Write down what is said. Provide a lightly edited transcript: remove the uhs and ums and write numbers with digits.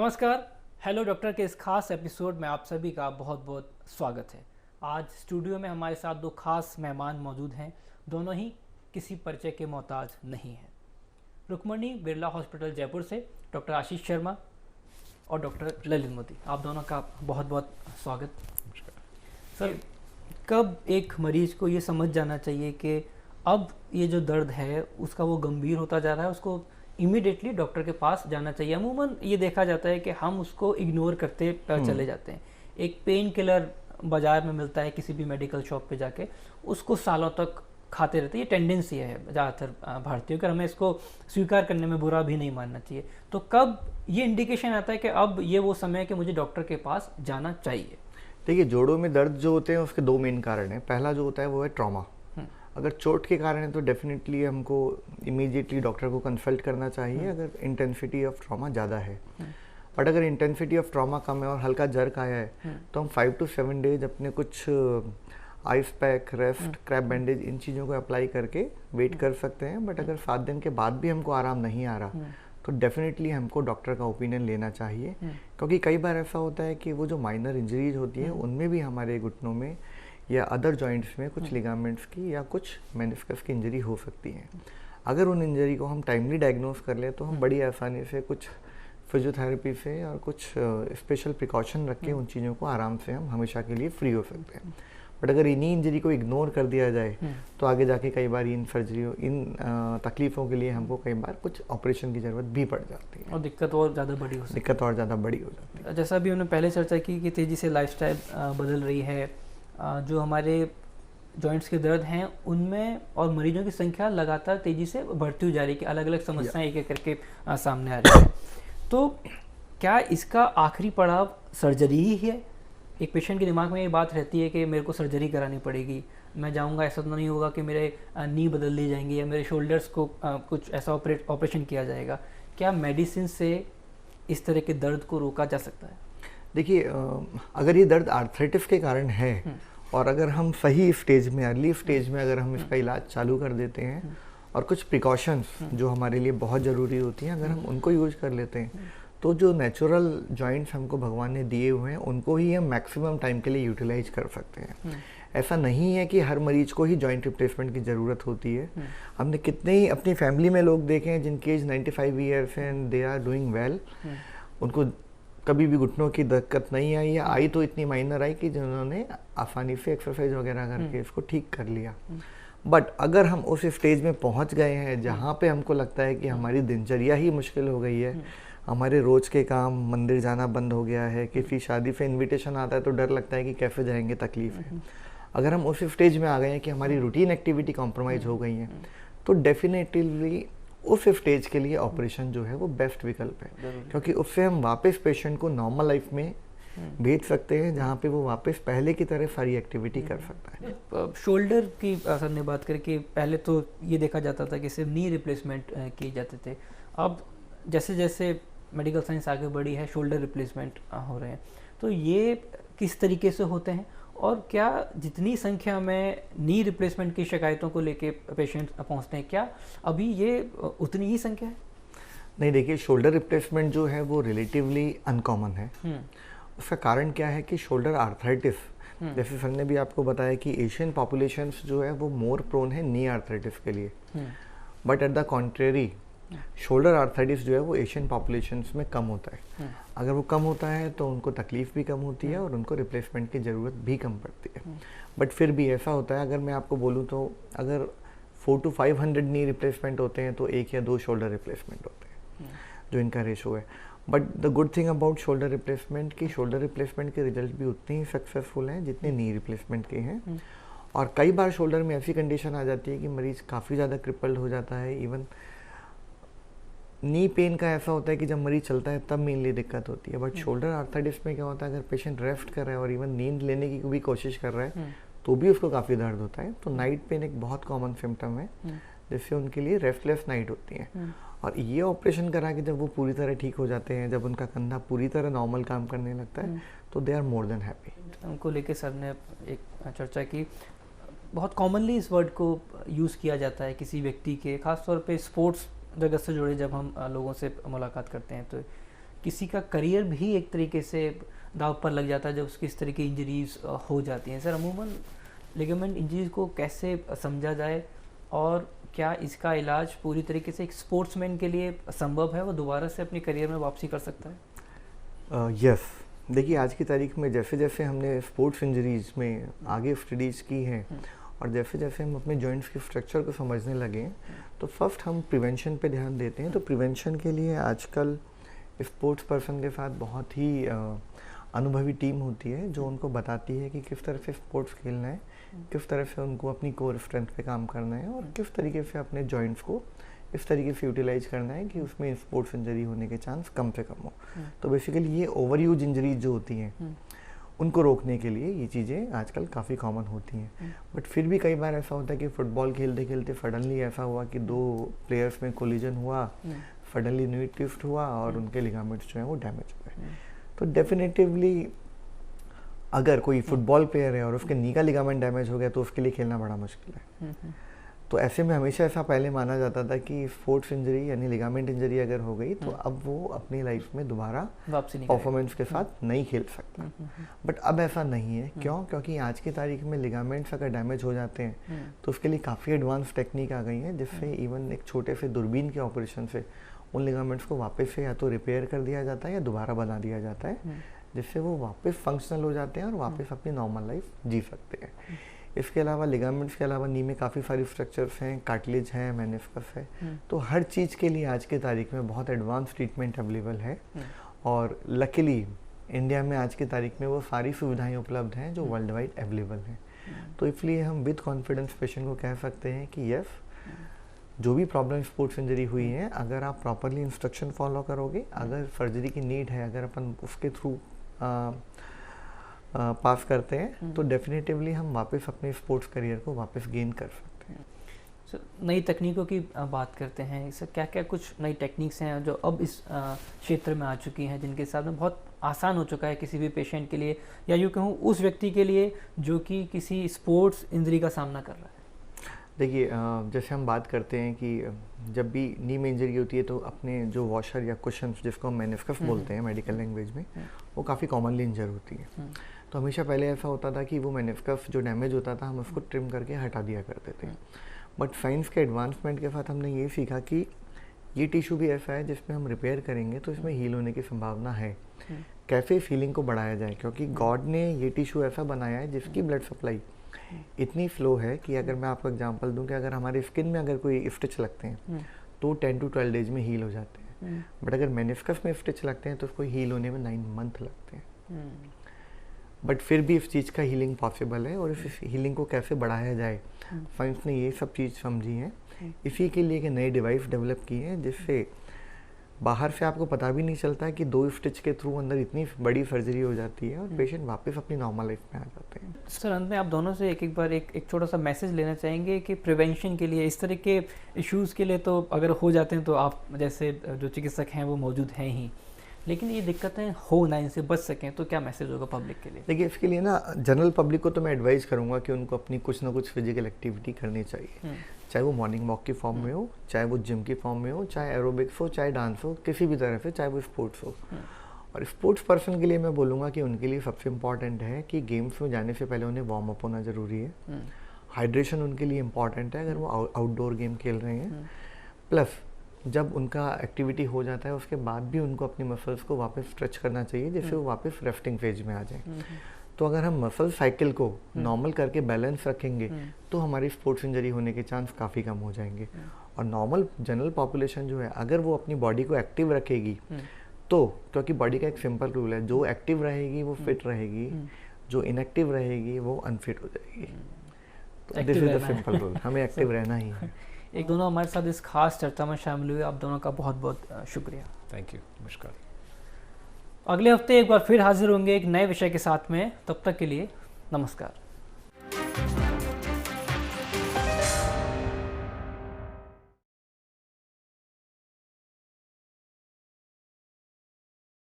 नमस्कार। Hello doctor के इस खास एपिसोड में आप सभी का बहुत बहुत स्वागत है। आज स्टूडियो में हमारे साथ दो खास मेहमान मौजूद हैं। दोनों ही किसी परिचय के मोहताज नहीं हैं। रुक्मणी बिरला हॉस्पिटल जयपुर से डॉक्टर आशीष शर्मा और डॉक्टर ललित मोदी, आप दोनों का बहुत बहुत स्वागत। सर, कब एक मरीज को ये समझ जाना चाहिए कि अब ये जो दर्द है उसका वो गंभीर होता जा रहा है, उसको इमीडिएटली डॉक्टर के पास जाना चाहिए? अमूमन ये देखा जाता है कि हम उसको इग्नोर करते चले जाते हैं। एक पेन किलर बाज़ार में मिलता है, किसी भी मेडिकल शॉप पे जाके उसको सालों तक खाते रहते हैं। ये टेंडेंसी है ज़्यादातर भारतीयों की, हमें इसको स्वीकार करने में बुरा भी नहीं मानना चाहिए। तो कब ये इंडिकेशन आता है कि अब ये वो समय है कि मुझे डॉक्टर के पास जाना चाहिए? देखिए, जोड़ों में दर्द जो होते हैं उसके दो मेन कारण हैं। पहला जो होता है वो है ट्रॉमा। अगर चोट के कारण है तो डेफिनेटली हमको इमीडिएटली डॉक्टर को कंसल्ट करना चाहिए अगर इंटेंसिटी ऑफ ट्रॉमा ज़्यादा है। बट अगर इंटेंसिटी ऑफ ट्रॉमा कम है और हल्का जर्क आया है तो हम 5 to 7 डेज अपने कुछ ice pack, rest, crepe bandage, इन चीज़ों को अप्लाई करके वेट कर सकते हैं। बट अगर 7 दिन के बाद भी हमको आराम नहीं आ रहा तो डेफिनेटली हमको डॉक्टर का ओपिनियन लेना चाहिए, क्योंकि कई बार ऐसा होता है कि वो जो माइनर इंजरीज होती है उनमें भी हमारे घुटनों में या अदर जॉइंट्स में कुछ लिगामेंट्स की या कुछ मेनिस्कस की इंजरी हो सकती है। अगर उन इंजरी को हम टाइमली डायग्नोज कर लें तो हम बड़ी आसानी से कुछ फिजियोथेरेपी से और कुछ स्पेशल प्रिकॉशन रख के उन चीज़ों को आराम से हम हमेशा के लिए फ्री हो सकते हैं। बट अगर इन्हीं इंजरी को इग्नोर कर दिया जाए तो आगे जाके कई बार इन तकलीफ़ों के लिए हमको कई बार कुछ ऑपरेशन की ज़रूरत भी पड़ जाती है और दिक्कत और ज़्यादा बड़ी हो सकती है। जैसा भी हमने पहले चर्चा की कि तेज़ी से लाइफस्टाइल बदल रही है, जो हमारे जॉइंट्स के दर्द हैं उनमें और मरीजों की संख्या लगातार तेज़ी से बढ़ती हुई जा रही है कि अलग अलग समस्याएं एक एक करके सामने आ रही है। तो क्या इसका आखिरी पड़ाव सर्जरी ही है? एक पेशेंट के दिमाग में ये बात रहती है कि मेरे को सर्जरी करानी पड़ेगी, मैं जाऊंगा, ऐसा तो नहीं होगा कि मेरे नी बदल दी जाएंगी या मेरे शोल्डर्स को कुछ ऐसा ऑपरेशन किया जाएगा। क्या मेडिसिन से इस तरह के दर्द को रोका जा सकता है? देखिए, अगर ये दर्द आर्थराइटिस के कारण है और अगर हम सही स्टेज में, अर्ली स्टेज में अगर हम इसका इलाज चालू कर देते हैं और कुछ प्रिकॉशंस जो हमारे लिए बहुत ज़रूरी होती हैं अगर हम उनको यूज़ कर लेते हैं तो जो नेचुरल जॉइंट्स हमको भगवान ने दिए हुए हैं उनको ही हम मैक्सिमम टाइम के लिए यूटिलाइज कर सकते हैं। ऐसा नहीं है कि हर मरीज को ही जॉइंट रिप्लेसमेंट की ज़रूरत होती है। हमने कितने ही अपनी फैमिली में लोग देखे हैं जिनकी एज 95 ईयर्स है and they are doing well, उनको कभी भी घुटनों की दिक्कत नहीं आई या आई तो इतनी माइनर आई कि जिन्होंने आसानी से एक्सरसाइज वगैरह करके इसको ठीक कर लिया। बट अगर हम उस स्टेज में पहुंच गए हैं जहां पे हमको लगता है कि हमारी दिनचर्या ही मुश्किल हो गई है, हमारे रोज़ के काम, मंदिर जाना बंद हो गया है, किसी शादी से इनविटेशन आता है तो डर लगता है कि कैसे जाएंगे, तकलीफ है। अगर हम उस स्टेज में आ गए हैं कि हमारी रूटीन एक्टिविटी कॉम्प्रोमाइज़ हो गई है तो डेफिनेटली उस स्टेज के लिए ऑपरेशन जो है वो बेस्ट विकल्प है, क्योंकि उससे हम वापस पेशेंट को नॉर्मल लाइफ में भेज सकते हैं जहाँ पे वो वापस पहले की तरह सारी एक्टिविटी कर सकता है। शोल्डर की सर ने बात करके, पहले तो ये देखा जाता था कि सिर्फ नी रिप्लेसमेंट किए जाते थे। अब जैसे जैसे मेडिकल साइंस आगे बढ़ी है, शोल्डर रिप्लेसमेंट हो रहे हैं। तो ये किस तरीके से होते हैं और क्या जितनी संख्या में नी रिप्लेसमेंट की शिकायतों को लेके पेशेंट पहुंचते हैं, क्या अभी ये उतनी ही संख्या है? नहीं, देखिए, शोल्डर रिप्लेसमेंट जो है वो रिलेटिवली अनकॉमन है। उसका कारण क्या है कि शोल्डर आर्थराइटिस, जैसे सर ने भी आपको बताया कि एशियन पॉपुलेशंस जो है वो मोर प्रोन है नी आर्थराइटिस के लिए, but at the contrary shoulder arthritis जो है वो एशियन पॉपुलेशंस में कम होता है। अगर वो कम होता है तो उनको तकलीफ भी कम होती है और उनको रिप्लेसमेंट की ज़रूरत भी कम पड़ती है। बट फिर भी ऐसा होता है, अगर मैं आपको बोलूँ तो अगर 400 to 500 नी रिप्लेसमेंट होते हैं तो 1 या 2 शोल्डर रिप्लेसमेंट होते हैं, जो इनका रेशो है। But the good thing about shoulder replacement कि शोल्डर रिप्लेसमेंट के रिजल्ट भी उतने ही सक्सेसफुल हैं जितने नी रिप्लेसमेंट के हैं। और कई बार शोल्डर में ऐसी कंडीशन आ जाती है कि मरीज़ काफ़ी ज़्यादा क्रिपल्ड हो जाता है। इवन नी पेन का ऐसा होता है कि जब मरीज चलता है तब मेनली दिक्कत होती है। बट शोल्डर आर्थराइटिस में क्या होता है, अगर पेशेंट रेस्ट कर रहा है और इवन नींद लेने की भी कोशिश कर रहा है तो भी उसको काफ़ी दर्द होता है। तो नाइट पेन एक बहुत कॉमन सिम्टम है जिससे उनके लिए रेस्टलेस नाइट होती है। और ये ऑपरेशन करा के जब वो पूरी तरह ठीक हो जाते हैं, जब उनका कंधा पूरी तरह नॉर्मल काम करने लगता है तो they are more than happy. उनको लेके सर ने एक चर्चा की, बहुत कॉमनली इस वर्ड को यूज़ किया जाता है किसी व्यक्ति के, खासतौर पे स्पोर्ट्स जगत से जुड़े जब हम लोगों से मुलाकात करते हैं तो किसी का करियर भी एक तरीके से दाव पर लग जाता है जब उसकी इस तरह की इंजरीज हो जाती हैं। सर अमूमन लिगामेंट इंजरीज को कैसे समझा जाए और क्या इसका इलाज पूरी तरीके से एक स्पोर्ट्समैन के लिए संभव है, वो दोबारा से अपने करियर में वापसी कर सकता है? यस देखिए, आज की तारीख में जैसे जैसे हमने स्पोर्ट्स इंजरीज में आगे स्टडीज़ की हैं और जैसे जैसे हम अपने जॉइंट्स के स्ट्रक्चर को समझने लगे हैं, तो फर्स्ट हम प्रिवेंशन पे ध्यान देते हैं। तो प्रिवेंशन के लिए आजकल स्पोर्ट्स पर्सन के साथ बहुत ही अनुभवी टीम होती है जो उनको बताती है कि किस तरह से स्पोर्ट्स खेलना है, किस तरह से उनको अपनी कोर स्ट्रेंथ पे काम करना है और किस तरीके से अपने जॉइंट्स को इस तरीके से यूटिलाइज करना है कि उसमें स्पोर्ट्स इंजरी होने के चांस कम से कम हो। तो बेसिकली ये ओवर यूज इंजरीज जो होती हैं उनको रोकने के लिए ये चीज़ें आजकल काफ़ी कॉमन होती हैं। बट फिर भी कई बार ऐसा होता है कि फुटबॉल खेलते खेलते सडनली ऐसा हुआ कि 2 प्लेयर्स में कोलिजन हुआ, सडनली नी ट्विस्ट हुआ और उनके लिगामेंट्स जो हैं वो डैमेज हुए। तो डेफिनेटिवली अगर कोई फुटबॉल प्लेयर है और उसके नी का लिगामेंट डैमेज हो गया तो उसके लिए खेलना बड़ा मुश्किल है। तो ऐसे में हमेशा ऐसा पहले माना जाता था कि स्पोर्ट्स इंजरी यानी लिगामेंट इंजरी अगर हो गई तो अब वो अपनी लाइफ में दोबारा परफॉर्मेंस के साथ नहीं खेल सकता। बट अब ऐसा नहीं है। क्यों? क्योंकि आज की तारीख में लिगामेंट्स अगर डैमेज हो जाते हैं तो उसके लिए काफ़ी एडवांस टेक्निक आ गई है, जिससे इवन एक छोटे से दूरबीन के ऑपरेशन से उन लिगामेंट्स को वापस से या तो रिपेयर कर दिया जाता है या दोबारा बना दिया जाता है, जिससे वो वापस फंक्शनल हो जाते हैं और वापस अपनी नॉर्मल लाइफ जी सकते हैं। इसके अलावा लिगामेंट्स के अलावा नी में काफ़ी सारी स्ट्रक्चर्स हैं, कार्टिलेज है, मेनिस्कस है। तो हर चीज़ के लिए आज के तारीख में बहुत एडवांस ट्रीटमेंट अवेलेबल है और लकीली इंडिया में आज की तारीख में वो सारी सुविधाएं उपलब्ध हैं जो वर्ल्ड वाइड अवेलेबल हैं। तो इसलिए हम विद कॉन्फिडेंस पेशेंट को कह सकते हैं कि यस, जो भी प्रॉब्लम स्पोर्ट्स इंजरी हुई है, अगर आप प्रॉपरली इंस्ट्रक्शन फॉलो करोगे, अगर सर्जरी की नीड है, अगर अपन उसके थ्रू पास करते हैं तो डेफिनेटिवली हम वापस अपने स्पोर्ट्स करियर को वापस गेन कर सकते हैं। सर नई तकनीकों की बात करते हैं, सर क्या क्या कुछ नई टेक्निक्स हैं जो अब इस क्षेत्र में आ चुकी हैं जिनके साथ में बहुत आसान हो चुका है किसी भी पेशेंट के लिए या यूँ कहूँ उस व्यक्ति के लिए जो कि किसी स्पोर्ट्स इंजरी का सामना कर रहा है? देखिए, जैसे हम बात करते हैं कि जब भी नी में इंजरी होती है तो अपने जो वॉशर या कुशन्स, जिसको हम मेनिस्कस बोलते हैं मेडिकल लैंग्वेज में, वो काफ़ी कॉमनली इंजर होती है। तो हमेशा पहले ऐसा होता था कि वो मेनिस्कस जो डैमेज होता था हम उसको ट्रिम करके हटा दिया करते थे। बट साइंस के एडवांसमेंट के साथ हमने ये सीखा कि ये टिश्यू भी ऐसा है जिसमें हम रिपेयर करेंगे तो इसमें हील होने की संभावना है। कैसे फीलिंग को बढ़ाया जाए, क्योंकि गॉड ने ये टिश्यू ऐसा बनाया है जिसकी ब्लड सप्लाई इतनी फ्लो है कि अगर मैं आपको एग्जांपल दूं कि अगर हमारे स्किन में अगर कोई स्टिच लगते हैं तो 10 to 12 डेज में हील हो जाते हैं। बट अगर मेनिस्कस में स्टिच लगते हैं तो उसको हील होने में 9 मंथ लगते हैं। बट फिर भी इस चीज़ का हीलिंग पॉसिबल है और इस हीलिंग को कैसे बढ़ाया जाए, साइंस ने ये सब चीज़ समझी है। इसी के लिए एक नई डिवाइस डेवलप की है जिससे बाहर से आपको पता भी नहीं चलता है कि 2 स्टिच के थ्रू अंदर इतनी बड़ी सर्जरी हो जाती है और पेशेंट वापस अपनी नॉर्मल लाइफ में आ जाते हैं। सर अंत में आप दोनों से एक बार एक छोटा सा मैसेज लेना चाहेंगे कि प्रिवेंशन के लिए, इस तरह के इश्यूज़ के लिए तो अगर हो जाते हैं तो आप जैसे जो चिकित्सक हैं वो मौजूद हैं ही, लेकिन ये दिक्कतें हो ना, इनसे बच सकें तो क्या मैसेज होगा पब्लिक के लिए? देखिए, इसके लिए ना जनरल पब्लिक को तो मैं एडवाइस करूँगा कि उनको अपनी कुछ ना कुछ फिजिकल एक्टिविटी करनी चाहिए, चाहे वो मॉर्निंग वॉक की फॉर्म में हो, चाहे वो जिम की फॉर्म में हो, चाहे एरोबिक्स हो, चाहे डांस हो, किसी भी तरह से, चाहे वो स्पोर्ट्स हो। और स्पोर्ट्स पर्सन के लिए मैं बोलूँगा कि उनके लिए सबसे इम्पॉर्टेंट है कि गेम्स में जाने से पहले उन्हें वार्म अप होना ज़रूरी है। हाइड्रेशन उनके लिए इम्पॉर्टेंट है अगर वो आउटडोर गेम खेल रहे हैं। प्लस जब उनका एक्टिविटी हो जाता है उसके बाद भी उनको अपनी मसल्स को वापस स्ट्रेच करना चाहिए जिससे वो वापस रेस्टिंग फेज में आ जाए। तो अगर हम मसल साइकिल को नॉर्मल करके बैलेंस रखेंगे तो हमारी स्पोर्ट्स इंजरी होने के चांस काफ़ी कम हो जाएंगे। और नॉर्मल जनरल पॉपुलेशन जो है अगर वो अपनी बॉडी को एक्टिव रखेगी तो, क्योंकि बॉडी का एक सिंपल रूल है, जो एक्टिव रहेगी वो फिट रहेगी, जो इनएक्टिव रहेगी वो अनफिट हो जाएगी। तो this is the simple rule, हमें एक्टिव रहना ही है। एक दोनों हमारे साथ इस खास चर्चा में शामिल हुए, आप दोनों का बहुत बहुत शुक्रिया। थैंक यू, नमस्कार। अगले हफ्ते एक बार फिर हाजिर होंगे एक नए विषय के साथ में, तब तक के लिए नमस्कार।